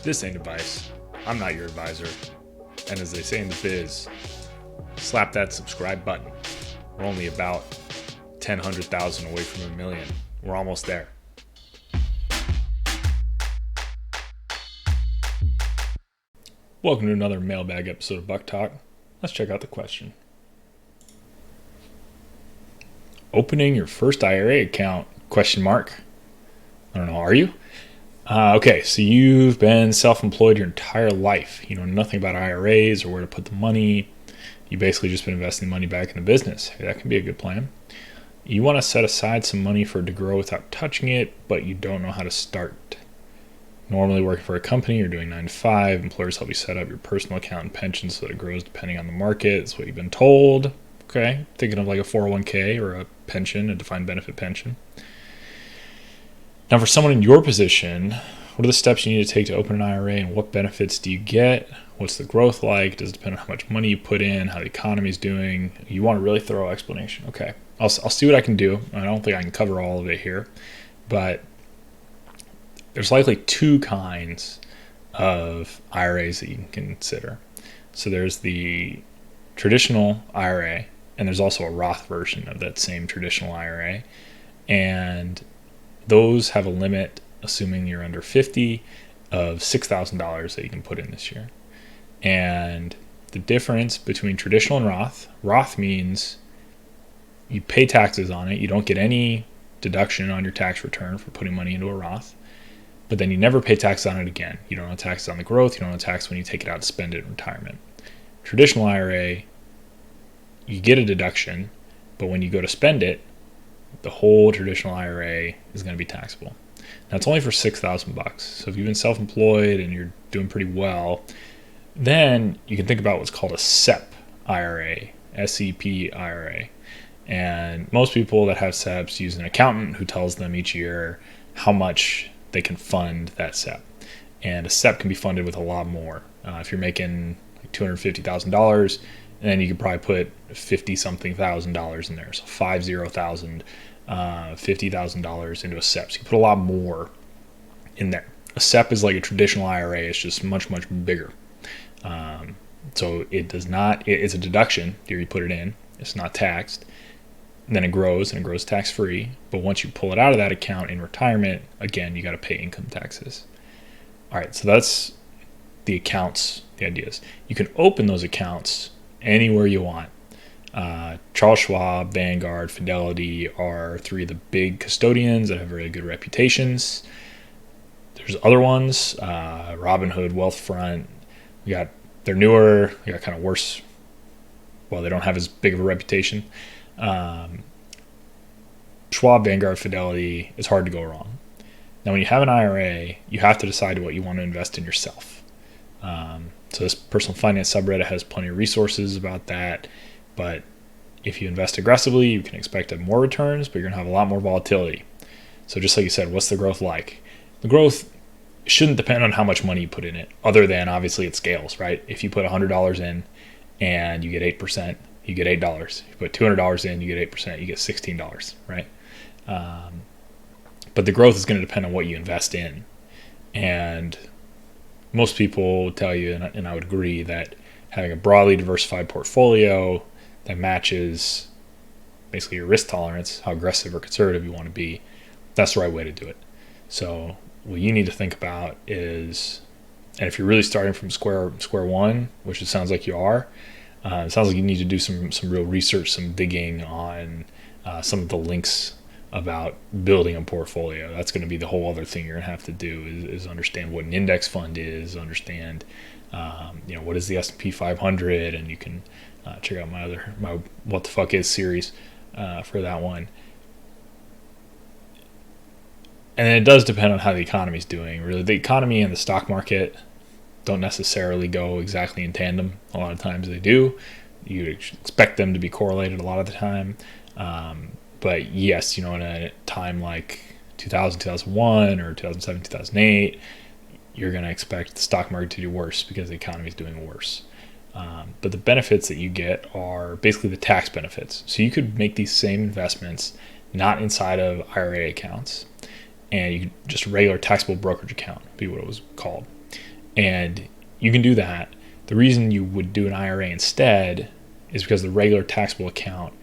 This ain't advice. I'm not your advisor. And as they say in the biz, slap that subscribe button. We're only about 100,000 away from 1,000,000. We're almost there. Welcome to another mailbag episode of Buck Talk. Let's check out the question. Opening your first IRA account? Question mark. I don't know, are you? Okay, so you've been self-employed your entire life. You know nothing about IRAs or where to put the money. You basically just been investing money back in the business. Hey, that can be a good plan. You want to set aside some money for it to grow without touching it, but you don't know how to start. Normally working for a company, you're doing 9 to 5. Employers help you set up your personal account and pension so that it grows depending on the market. That's what you've been told. Okay, thinking of like a 401k or a pension, a defined benefit pension. Now, for someone in your position, what are the steps you need to take to open an IRA, and what benefits do you get? What's the growth like? Does it depend on how much money you put in, how the economy is doing? You want a really thorough explanation. Okay, I'll see what I can do. I don't think I can cover all of it here, but there's likely two kinds of IRAs that you can consider. So there's the traditional IRA, and there's also a Roth version of that same traditional IRA. And those have a limit, assuming you're under 50, of $6,000 that you can put in this year. And the difference between traditional and Roth means you pay taxes on it. You don't get any deduction on your tax return for putting money into a Roth, but then you never pay tax on it again. You don't owe taxes on the growth. You don't owe tax when you take it out to spend it in retirement. Traditional IRA, you get a deduction, but when you go to spend it, the whole traditional IRA is going to be taxable. Now, it's only for $6,000. So if you've been self-employed and you're doing pretty well, then you can think about what's called a SEP IRA, SEP IRA. And most people that have SEPs use an accountant who tells them each year how much they can fund that SEP. And a SEP can be funded with a lot more. If you're making like $250,000, then you could probably put $50-something thousand in there. So $50,000, $50,000 into a SEP. So you put a lot more in there. A SEP is like a traditional IRA. It's just much, much bigger. So it does not, it's a deduction. Here you put it in. It's not taxed. And then it grows, and it grows tax-free. But once you pull it out of that account in retirement, again, you got to pay income taxes. All right, so that's the accounts, the ideas. You can open those accounts anywhere you want. Charles Schwab, Vanguard, Fidelity are three of the big custodians that have really good reputations. There's other ones, Robinhood, Wealthfront. They're newer. They got kind of worse. Well, they don't have as big of a reputation. Schwab, Vanguard, Fidelity is hard to go wrong. Now, when you have an IRA, you have to decide what you want to invest in yourself. So this personal finance subreddit has plenty of resources about that. But if you invest aggressively, you can expect to have more returns, but you're going to have a lot more volatility. So just like you said, what's the growth like? The growth shouldn't depend on how much money you put in it, other than obviously it scales, right? If you put $100 in and you get 8%, you get $8. If you put $200 in, you get 8%, you get $16, right? But the growth is going to depend on what you invest in. And most people will tell you, and I would agree, that having a broadly diversified portfolio that matches basically your risk tolerance, how aggressive or conservative you want to be, that's the right way to do it. So what you need to think about is, and if you're really starting from square one, which it sounds like you are, it sounds like you need to do some real research, some digging on some of the links about building a portfolio. That's going to be the whole other thing you're going to have to do is understand what an index fund is, understand what is the S&P 500, and you can check out my What the Fuck Is series for that one. And then it does depend on how the economy is doing. Really, the economy and the stock market don't necessarily go exactly in tandem. A lot of times they do. You expect them to be correlated a lot of the time. But yes, in a time like 2000, 2001 or 2007, 2008, you're going to expect the stock market to do worse because the economy is doing worse. But the benefits that you get are basically the tax benefits. So you could make these same investments not inside of IRA accounts, and you could just a regular taxable brokerage account be what it was called. And you can do that. The reason you would do an IRA instead is because the regular taxable account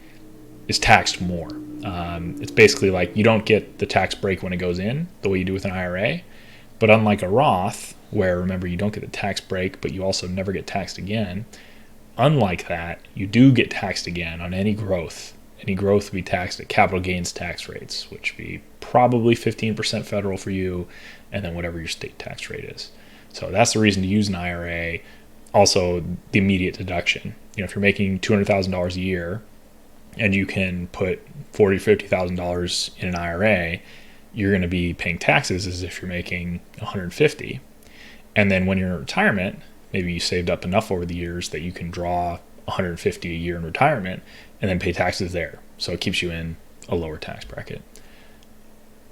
is taxed more. It's basically like you don't get the tax break when it goes in the way you do with an IRA. But unlike a Roth, where remember you don't get the tax break, but you also never get taxed again, unlike that, you do get taxed again on any growth. Any growth will be taxed at capital gains tax rates, which would be probably 15% federal for you, and then whatever your state tax rate is. So that's the reason to use an IRA. Also, the immediate deduction. If you're making $200,000 a year and you can put $40,000 to $50,000 in an IRA, you're going to be paying taxes as if you're making $150,000. And then when you're in retirement, maybe you saved up enough over the years that you can draw $150,000 a year in retirement and then pay taxes there. So it keeps you in a lower tax bracket.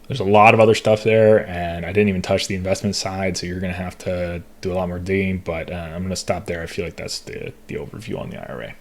There's a lot of other stuff there, and I didn't even touch the investment side, so you're going to have to do a lot more digging, but I'm going to stop there. I feel like that's the overview on the IRA.